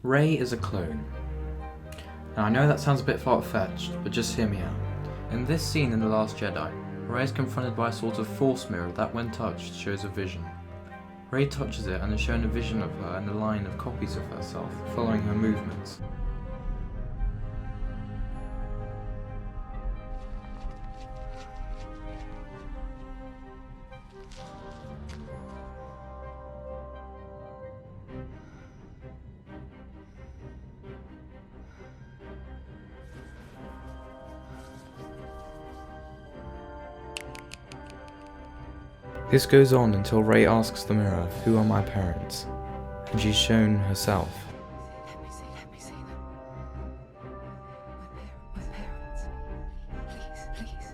Rey is a clone. Now I know that sounds a bit far-fetched, but just hear me out. In this scene in The Last Jedi, Rey is confronted by a sort of force mirror that when touched shows a vision. Rey touches it and is shown a vision of her and a line of copies of herself, following her movements. This goes on until Rey asks the mirror, "Who are my parents?" and she's shown herself. Let me see them. My parents. Please.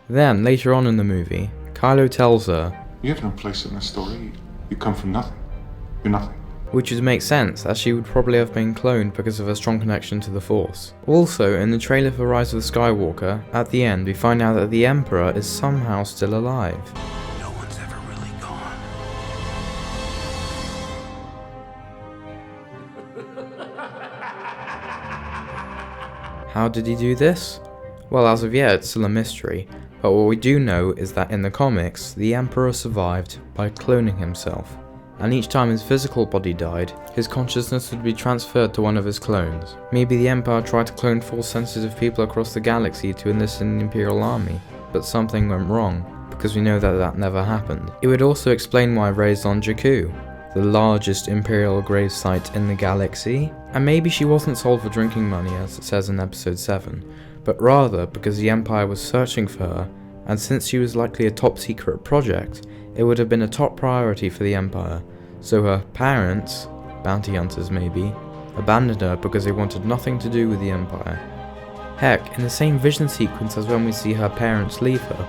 Then, later on in the movie, Kylo tells her, "You have no place in this story. You come from nothing. You're nothing." which would make sense, as she would probably have been cloned because of her strong connection to the Force. Also, in the trailer for Rise of the Skywalker, at the end we find out that the Emperor is somehow still alive. No one's ever really gone. How did he do this? Well, as of yet, it's still a mystery, but what we do know is that in the comics, the Emperor survived by cloning himself, and each time his physical body died, his consciousness would be transferred to one of his clones. Maybe the Empire tried to clone Force-sensitive people across the galaxy to enlist in the Imperial Army, but something went wrong, because we know that that never happened. It would also explain why Rey's on Jakku, the largest Imperial grave site in the galaxy, and maybe she wasn't sold for drinking money as it says in episode 7, but rather because the Empire was searching for her, and since she was likely a top secret project, it would have been a top priority for the Empire, so her parents, bounty hunters maybe, abandoned her because they wanted nothing to do with the Empire. Heck, in the same vision sequence as when we see her parents leave her,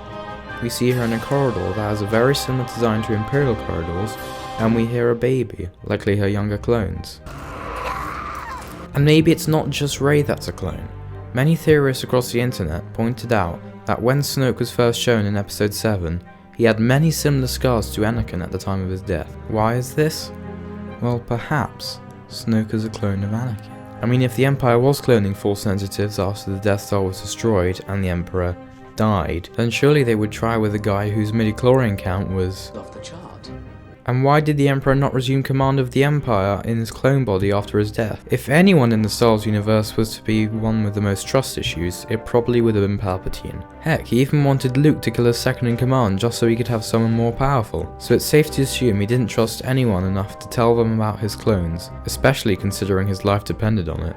we see her in a corridor that has a very similar design to Imperial corridors, and we hear a baby, likely her younger clones. And maybe it's not just Rey that's a clone. Many theorists across the internet pointed out that when Snoke was first shown in episode 7, he had many similar scars to Anakin at the time of his death. Why is this? Well, perhaps Snoke is a clone of Anakin. I mean, if the Empire was cloning Force sensitives after the Death Star was destroyed and the Emperor died, then surely they would try with a guy whose midichlorian count was Off the chart. And why did the Emperor not resume command of the Empire in his clone body after his death? If anyone in the Star Wars universe was to be one with the most trust issues, it probably would have been Palpatine. Heck, he even wanted Luke to kill his second in command just so he could have someone more powerful. So it's safe to assume he didn't trust anyone enough to tell them about his clones, especially considering his life depended on it.